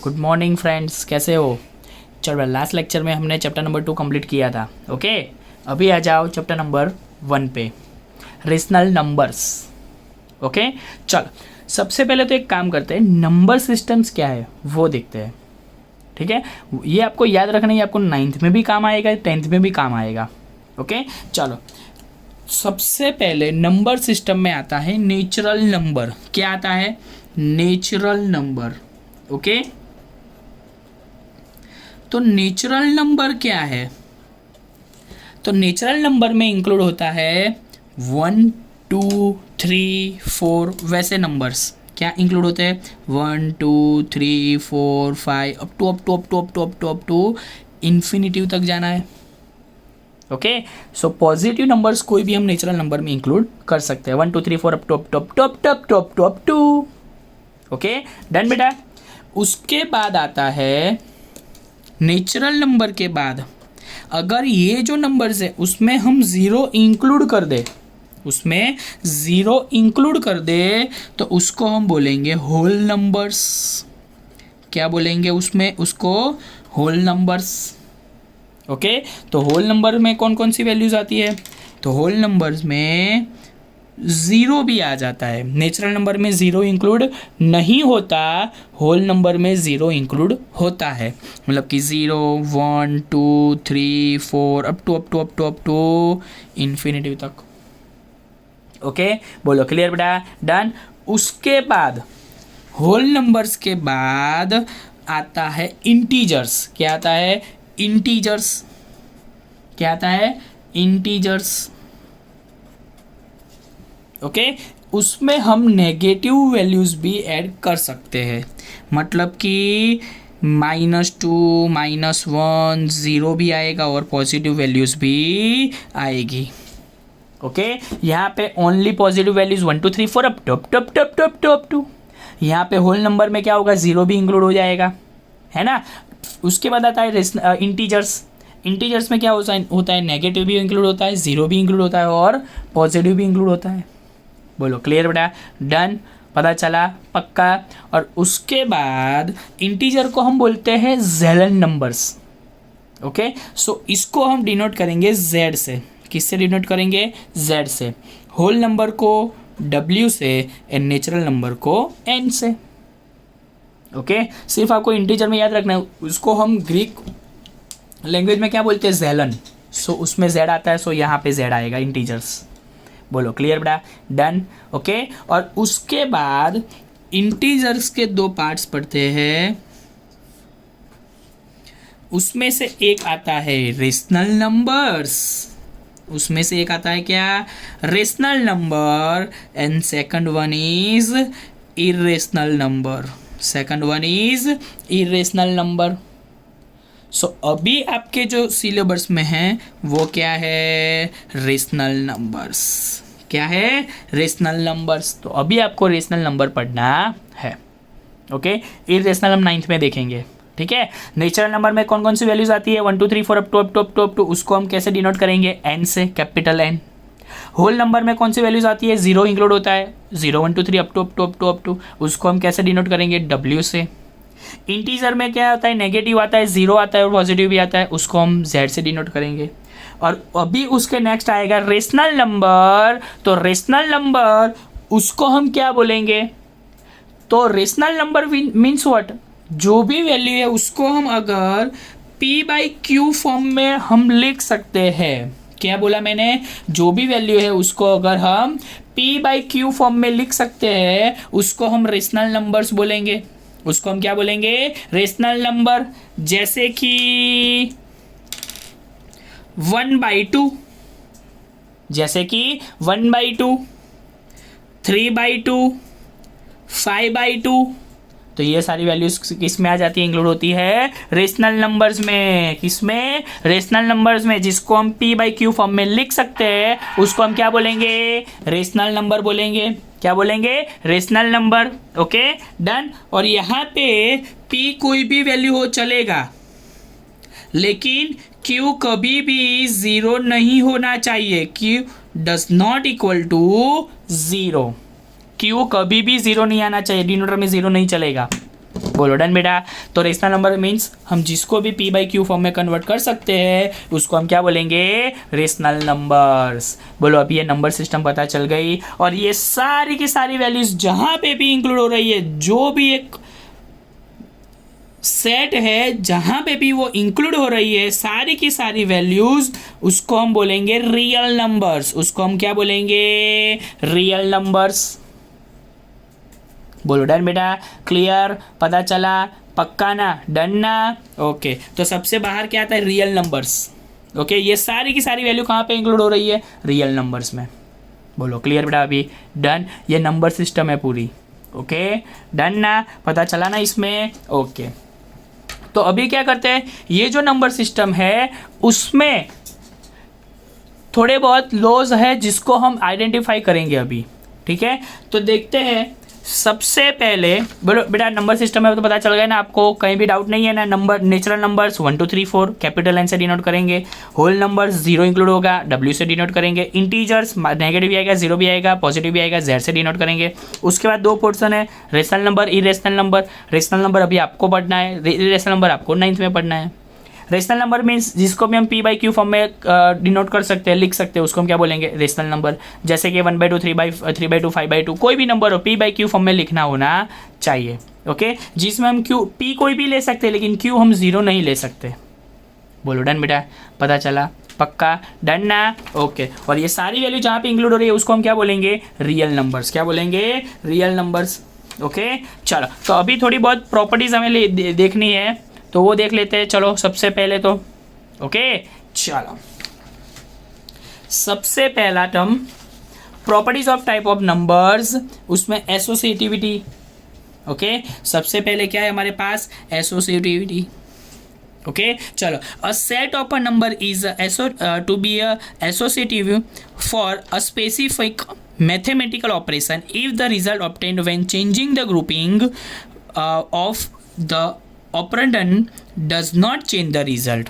Good morning friends, कैसे हो? चलो, लास्ट लेक्चर में हमने चैप्टर नंबर 2 कंप्लीट किया था। ओके, अभी आ जाओ चैप्टर नंबर 1 पे, रेशनल नंबर्स। ओके, चल सबसे पहले तो एक काम करते हैं, नंबर सिस्टम्स क्या है वो देखते हैं। ठीक है, ये आपको याद रखना है, आपको 9th में भी काम आएगा, 10th में भी काम आएगा। ओके, चलो सबसे पहले नंबर सिस्टम में आता है नेचुरल नंबर। क्या आता है? Natural number. ओके, तो नेचुरल नंबर क्या है? तो नेचुरल नंबर में इंक्लूड होता है 1 2 3 4 वैसे नंबर्स। क्या इंक्लूड होते हैं? 1 2 3 4 5 अप टू इन्फिनिटिव तक जाना है। ओके, सो पॉजिटिव नंबर्स कोई भी हम नेचुरल नंबर में इंक्लूड कर सकते हैं। 1 2 3 4 अप टू। ओके, डन बेटा। उसके बाद आता है नेचुरल नंबर के बाद अगर ये जो नंबर्स है उसमें हम ज़ीरो इंक्लूड कर दे, उसमें ज़ीरो इंक्लूड कर दे तो उसको हम बोलेंगे होल नंबर्स। क्या बोलेंगे उसमें? उसको होल नंबर्स। ओके, तो होल नंबर में कौन कौन सी वैल्यूज़ आती है? तो होल नंबर्स में ज़ीरो भी आ जाता है। नेचुरल नंबर में ज़ीरो इंक्लूड नहीं होता, होल नंबर में ज़ीरो इंक्लूड होता है। मतलब कि 0 1 2 3 4 अप टू इन्फिनिटिव तक। ओके, बोलो क्लियर बेटा? डन। उसके बाद होल नंबर्स के बाद आता है इंटीजर्स। क्या आता है? इंटीजर्स। क्या आता है? इंटीजर्स। ओके, उसमें हम नेगेटिव वैल्यूज़ भी ऐड कर सकते हैं। मतलब कि -2 -1 ज़ीरो भी आएगा और पॉजिटिव वैल्यूज़ भी आएगी। ओके, यहाँ पे only positive values 1 2 3 4 up to. यहाँ पे होल नंबर में क्या होगा? ज़ीरो भी इंक्लूड हो जाएगा, है ना। उसके बाद आता है इंटीजर्स। इंटीजर्स में क्या होता है? नेगेटिव भी इंक्लूड होता है, ज़ीरो भी इंक्लूड होता है और पॉजिटिव भी इंक्लूड होता है। बोलो क्लियर बेटा? डन, पता चला? पक्का। और उसके बाद इंटीजर को हम बोलते हैं ज़ेलन नंबर्स। ओके, सो इसको हम डिनोट करेंगे Z से। किससे डिनोट करेंगे? Z से। होल नंबर को W से एंड नेचुरल नंबर को N से। ओके, सिर्फ आपको इंटीजर में याद रखना है, उसको हम ग्रीक लैंग्वेज में क्या बोलते हैं? ज़ेलन। सो उसमें Z आता है, सो यहाँ पे Z आएगा इंटीजर्स। बोलो क्लियर बेटा? डन। ओके, और उसके बाद इंटीजर्स के दो पार्ट्स पढ़ते हैं। उसमें से एक आता है रेशनल नंबर्स। उसमें से एक आता है क्या? Rational number. And second one is irrational number. Second one is irrational number. So अभी आपके जो सिलेबस में है वो क्या है? Rational numbers. क्या है? Rational numbers. तो अभी आपको रेशनल नंबर पढ़ना है। ओके, इरेशनल हम 9th में देखेंगे। ठीक है, नेचुरल नंबर में कौन कौन सी वैल्यूज आती है? 1 2 3 4 अप टू उसको हम कैसे डिनोट करेंगे? N से, कैपिटल N। होल नंबर में कौन सी वैल्यूज आती है? ज़ीरो इंक्लूड होता है, 0 1 2 3 अप टू उसको हम कैसे डिनोट करेंगे? W से। इंटीजर में क्या होता है? नेगेटिव आता है, ज़ीरो आता है और पॉजिटिव भी आता है, उसको हम Z से डिनोट करेंगे। और अभी उसके नेक्स्ट आएगा रेशनल नंबर। तो रेशनल नंबर उसको हम क्या बोलेंगे? तो रेशनल नंबर मीन्स व्हाट? जो भी वैल्यू है उसको हम अगर P/Q फॉर्म में हम लिख सकते हैं। क्या बोला मैंने? जो भी वैल्यू है उसको अगर हम P/Q फॉर्म में लिख सकते हैं उसको हम रेशनल नंबर्स बोलेंगे। उसको हम क्या बोलेंगे? Rational number. जैसे कि 1/2, जैसे कि 1/2, 3/2, 5/2। तो ये सारी वैल्यूज किस में आ जाती है? इंक्लूड होती है रेशनल नंबर्स में। किसमें? रेशनल नंबर्स में। जिसको हम P/Q फॉर्म में लिख सकते हैं उसको हम क्या बोलेंगे? रेशनल नंबर बोलेंगे। क्या बोलेंगे? Rational number. Okay, done. और यहाँ पे P कोई भी वैल्यू हो चलेगा, लेकिन Q कभी भी ज़ीरो नहीं होना चाहिए। Q does not equal to zero. Q कभी भी ज़ीरो नहीं आना चाहिए, डिनोटर में ज़ीरो नहीं चलेगा। बोलो डन बेटा। तो रेशनल नंबर मीन्स हम जिसको भी पी बाई क्यू फॉर्म में कन्वर्ट कर सकते हैं उसको हम क्या बोलेंगे, रेशनल नंबर्स। बोलो अब ये नंबर सिस्टम पता चल गई, और ये सारी की सारी वैल्यूज जहां पे भी इंक्लूड हो रही है, जो भी एक सेट है जहां पे भी वो इंक्लूड हो रही है सारी की सारी वैल्यूज, उसको हम बोलेंगे रियल नंबर्स। उसको हम क्या बोलेंगे, रियल नंबर्स। बोलो डन बेटा, क्लियर, पता चला, पक्का ना, डन ना, ओके। तो सबसे बाहर क्या आता है, रियल नंबर्स। ओके, ये सारी की सारी वैल्यू कहाँ पे इंक्लूड हो रही है, रियल नंबर्स में। बोलो क्लियर बेटा, अभी डन। ये नंबर सिस्टम है पूरी। ओके डन ना, पता चला ना इसमें, ओके। तो अभी क्या करते हैं, ये जो नंबर सिस्टम है उसमें थोड़े बहुत लॉज है जिसको हम आइडेंटिफाई करेंगे अभी, ठीक है। तो देखते हैं, सबसे पहले बोलो बेटा, नंबर सिस्टम है तो पता चल गया ना आपको, कहीं भी डाउट नहीं है ना। Number, natural numbers 1 2 3 4 capital N से डिनोट करेंगे। होल नंबर्स 0 इंक्लूड होगा, W से डिनोट करेंगे। इंटीजर्स नेगेटिव भी आएगा, 0 भी आएगा, पॉजिटिव भी आएगा, Z से डिनोट करेंगे। उसके बाद दो पोर्शन है, rational number, irrational number. Rational number अभी आपको पढ़ना है, इरेशनल नंबर आपको 9th में पढ़ना है। रेशनल नंबर मीन्स जिसको भी हम पी बाई क्यू फॉर्म में डिनोट कर सकते हैं, लिख सकते हैं, उसको हम क्या बोलेंगे, रेशनल नंबर। जैसे कि 1/2 3/2 5/2 कोई भी नंबर हो, पी बाई क्यू फॉर्म में लिखना होना चाहिए। ओके, जिसमें हम क्यू पी कोई भी ले सकते हैं लेकिन क्यू हम 0 नहीं ले सकते। बोलो डन बेटा, पता चला, पक्का, डन ना, ओके। और ये सारी वैल्यू जहाँ पे इंक्लूड हो रही है उसको हम क्या बोलेंगे, रियल नंबर्स। क्या बोलेंगे, रियल नंबर्स। ओके चलो, तो अभी थोड़ी बहुत प्रॉपर्टीज हमें देखनी है तो वो देख लेते हैं। चलो सबसे पहले तो ओके चलो, सबसे पहला term properties of type of numbers, उसमें एसोसिएटिविटी। ओके, सबसे पहले क्या है हमारे पास, एसोसिएटिविटी। ओके चलो, a set of a number is to be associative for a specific mathematical operation if the result obtained when changing the grouping of the operand does not change the result.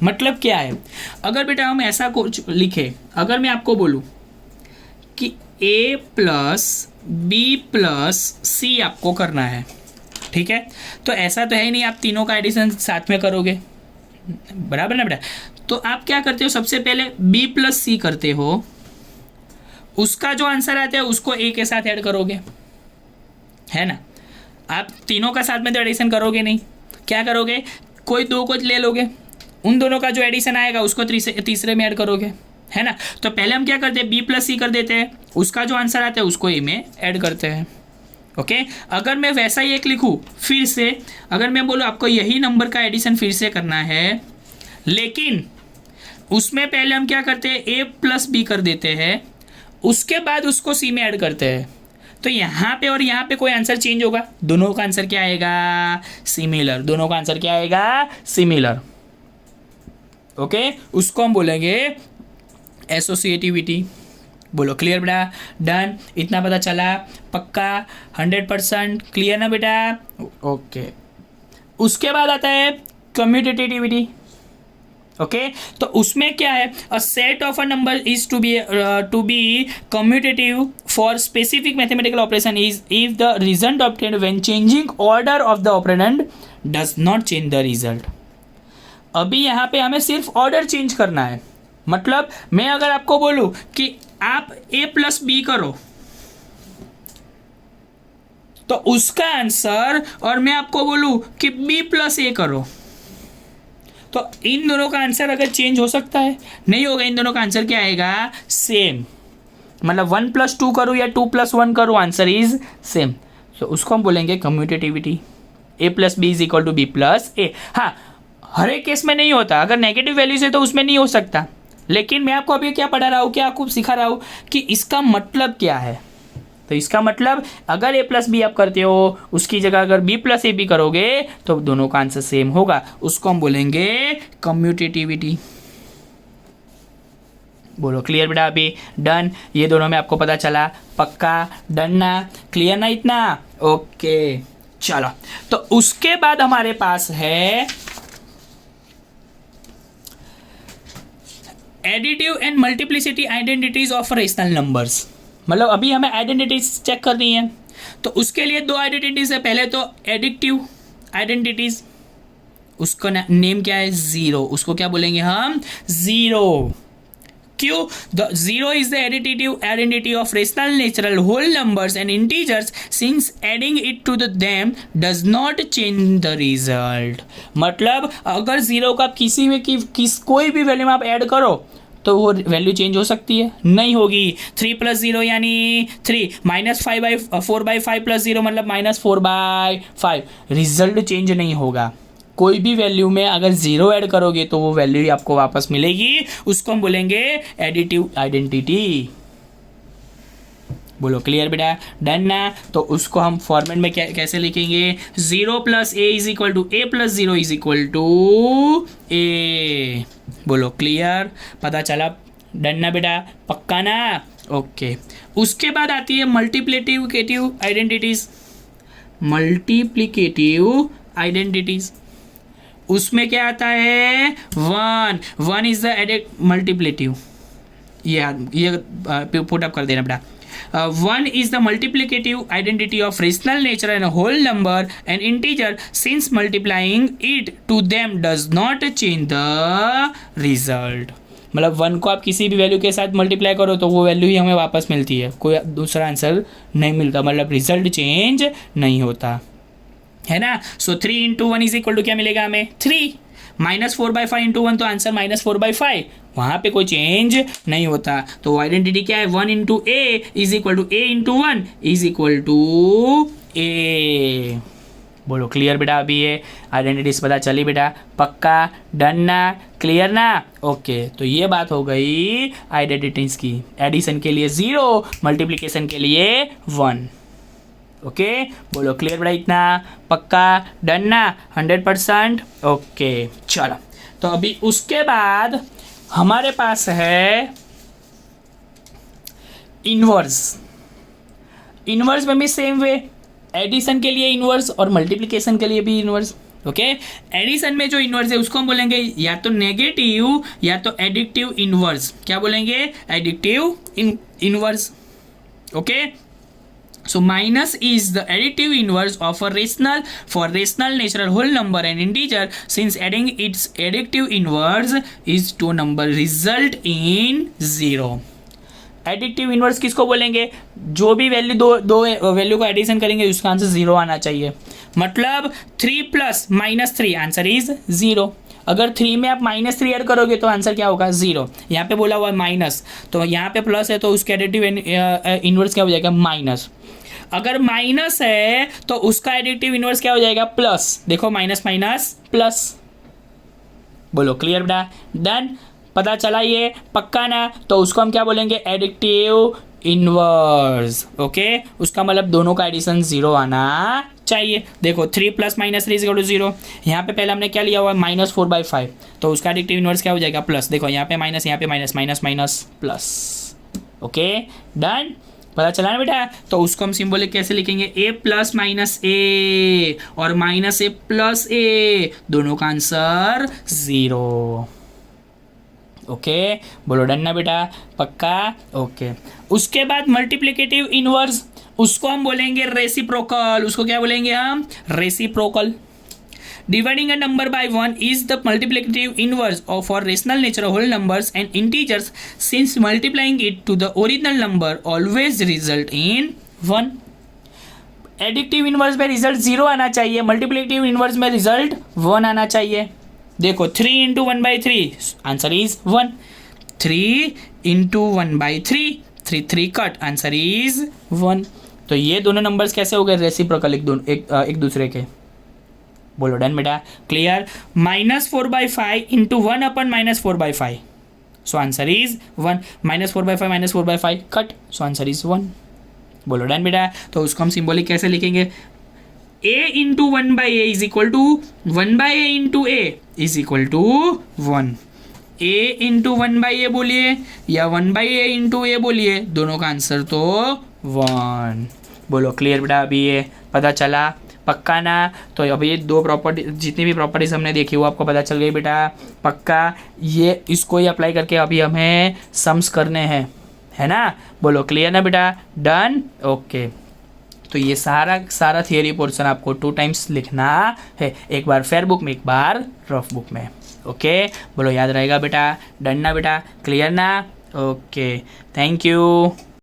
मतलब क्या है, अगर बेटा हम ऐसा कुछ लिखे, अगर मैं आपको बोलूं कि a प्लस बी प्लस सी आपको करना है, ठीक है, तो ऐसा तो है ही नहीं आप तीनों का एडिशन साथ में करोगे, बराबर ना बेटा। तो आप क्या करते हो, सबसे पहले b प्लस सी करते हो, उसका जो आंसर आता है उसको a के साथ ऐड करोगे, है ना। आप तीनों का साथ में तो एडिशन करोगे नहीं, क्या करोगे, कोई दो को ले लोगे, उन दोनों का जो एडिशन आएगा उसको तीसरे में ऐड करोगे, है ना। तो पहले हम क्या करते हैं, बी प्लस सी कर देते हैं, उसका जो आंसर आता है उसको ए में ऐड करते हैं। ओके, अगर मैं वैसा ही एक लिखूँ फिर से, अगर मैं बोलूँ आपको यही नंबर का एडिशन फिर से करना है, लेकिन उसमें पहले हम क्या करते हैं, ए प्लस बी कर देते हैं, उसके बाद उसको सी में ऐड करते हैं, तो यहाँ पे और यहाँ पे कोई आंसर चेंज होगा, दोनों का आंसर क्या आएगा, सिमिलर। दोनों का आंसर क्या आएगा, सिमिलर। ओके, उसको हम बोलेंगे एसोसिएटिविटी। बोलो क्लियर बेटा, डन, इतना पता चला, पक्का, 100% क्लियर ना बेटा, ओके। उसके बाद आता है कम्यूटेटिविटी। ओके, तो उसमें क्या है, a set of a number is to be commutative for specific mathematical operation is if the result obtained when changing order of the operand does not change the result. अभी यहाँ पे हमें सिर्फ order change करना है। मतलब मैं अगर आपको बोलूं कि आप a प्लस बी करो तो उसका आंसर, और मैं आपको बोलूं कि b प्लस ए करो, तो इन दोनों का आंसर अगर चेंज हो सकता है, नहीं होगा। इन दोनों का आंसर क्या आएगा, सेम। मतलब 1 + 2 करूँ या 2 + 1 करूँ, आंसर इज सेम। तो उसको हम बोलेंगे commutativity. a + b = b + a। हाँ, हर एक केस में नहीं होता, अगर नेगेटिव वैल्यूज है तो उसमें नहीं हो सकता, लेकिन मैं आपको अभी क्या पढ़ा रहा हूँ, क्या आपको सिखा रहा हूँ कि इसका मतलब क्या है। तो इसका मतलब अगर a + b आप करते हो, उसकी जगह अगर b + a b करोगे तो दोनों का आंसर सेम होगा, उसको हम बोलेंगे कम्यूटेटिविटी। बोलो क्लियर बेटा, अभी डन। ये दोनों में आपको पता चला, पक्का, डन ना, क्लियर ना इतना, ओके चलो। तो उसके बाद हमारे पास है additive and multiplicity identities of rational numbers. मतलब अभी हमें आइडेंटिटीज चेक करनी है, तो उसके लिए दो आइडेंटिटीज है, पहले तो एडिक्टिव आइडेंटिटीज, उसका नेम क्या है, जीरो, उसको क्या बोलेंगे हम, जीरो। क्यों? The zero is the additive identity of rational natural whole numbers and integers since adding it to the them does not change the result. मतलब अगर जीरो का किसी में कोई भी वैल्यू में आप ऐड करो तो वो वैल्यू चेंज हो सकती है, नहीं होगी। 3 + 0 यानी 3, -4/5 + 0 मतलब -4/5, रिजल्ट चेंज नहीं होगा। कोई भी वैल्यू में अगर जीरो ऐड करोगे तो वो वैल्यू ही आपको वापस मिलेगी, उसको हम बोलेंगे एडिटिव आइडेंटिटी। बोलो क्लियर बेटा, डन ना? तो उसको हम फॉर्मेट में कैसे लिखेंगे, 0 + a = a + 0 = a। बोलो क्लियर, पता चला? डन ना बेटा, पक्का ना? ओके। उसके बाद आती है मल्टीप्लिकेटिव आइडेंटिटीज। मल्टीप्लिकेटिव आइडेंटिटीज उसमें क्या आता है, 1 इज द मल्टीप्लिकेटिव, ये पुट अप कर देना बेटा। 1 is the multiplicative identity of rational nature and a whole number and integer since multiplying it to them does not change the result। मतलब 1 को आप किसी भी वैल्यू के साथ मल्टीप्लाई करो तो वो वैल्यू ही हमें वापस मिलती है, कोई दूसरा आंसर नहीं मिलता, मतलब रिजल्ट चेंज नहीं होता है ना। सो 3 × 1 = क्या मिलेगा हमें, 3। -4/5 × 1 तो आंसर -4/5, वहाँ पे कोई चेंज नहीं होता। तो आइडेंटिटी क्या है, 1 × a = a × 1 = a। बोलो क्लियर बेटा, अभी ये आइडेंटिटीज पता चली बेटा, पक्का? डन ना? क्लियर ना? ओके। तो ये बात हो गई आइडेंटिटीज की। एडिशन के लिए 0, मल्टीप्लिकेशन के लिए 1। ओके बोलो क्लियर बेटा, इतना पक्का? डन ना? 100%? ओके चलो। तो अभी उसके बाद हमारे पास है इनवर्स। इनवर्स में भी सेम वे, एडिशन के लिए इनवर्स और मल्टीप्लिकेशन के लिए भी इनवर्स। ओके एडिशन में जो इनवर्स है उसको हम बोलेंगे या तो नेगेटिव या तो एडिक्टिव इनवर्स। क्या बोलेंगे, addictive inverse. Okay so minus is the additive inverse of a rational for rational natural whole number and integer since adding its additive inverse is to number result in 0। Addictive inverse किसको बोलेंगे, जो भी value दो value को addition करेंगे उसका answer 0 आना चाहिए। मतलब 3 + -3 आंसर इज 0। अगर 3 में आप -3 ऐड करोगे तो आंसर क्या होगा, 0। यहाँ पे बोला हुआ है माइनस, तो यहाँ पे प्लस है तो उसका एडिटिव इनवर्स क्या हो जाएगा, माइनस। अगर माइनस है तो उसका एडिटिव इनवर्स क्या हो जाएगा, प्लस। देखो माइनस माइनस प्लस। बोलो क्लियर बेटा, डन? पता चला ये, पक्का ना? तो उसको हम क्या बोलेंगे, एडिक्टिव इनवर्स। ओके उसका मतलब दोनों का एडिशन 0 आना चाहिए। देखो 3 + -3 = 0। यहाँ पे पहले हमने क्या लिया हुआ है, -4/5, तो उसका एडिक्टिव इनवर्स क्या हो जाएगा, प्लस। देखो यहाँ पे माइनस, यहाँ पे minus, minus minus plus. Okay done? पता चला ना बेटा? तो उसको हम सिंबॉलिक कैसे लिखेंगे, a + -a और -a + a, दोनों का आंसर 0। ओके बोलो डन ना बेटा, पक्का? ओके उसके बाद मल्टीप्लिकेटिव इनवर्स, उसको हम बोलेंगे रेसिप्रोकल। उसको क्या बोलेंगे हम, reciprocal. Dividing a number by 1 is the multiplicative inverse of our rational nature whole numbers and integers since multiplying it to the original number always result in 1। Addictive inverse में result 0 आना चाहिए, multiplicative inverse में result 1 आना चाहिए। देखो 3 × 1/3 answer is 1। 3 × 1/3, 3 cut, answer is 1। तो ये दोनों नंबर्स कैसे हो गए, रेसिप्रोकल, एक दूसरे के। बोलो डन बेटा, clear? -4/5 × 1/- 4/5, so answer is 1। -4/5 -4/5 cut, so answer is 1। बोलो डन बेटा? तो उसको हम सिंबॉलिक कैसे लिखेंगे, a × 1/a = 1/a × a = 1। a × 1/a बोलिए या 1/a × a बोलिए, दोनों का आंसर तो 1। बोलो क्लियर बेटा, अभी ये पता चला, पक्का ना? तो अभी ये दो प्रॉपर्टी, जितनी भी प्रॉपर्टीज हमने देखी वो आपको पता चल गई बेटा, पक्का? ये इसको ही अप्लाई करके अभी हमें सम्स करने हैं, है ना? बोलो क्लियर ना बेटा, डन? ओके तो ये सारा थियरी पोर्शन आपको 2 टाइम्स लिखना है, एक बार फेयर बुक में, एक बार रफ बुक में। ओके, बोलो याद रहेगा बेटा? डन ना बेटा? क्लियर ना? Okay, thank you.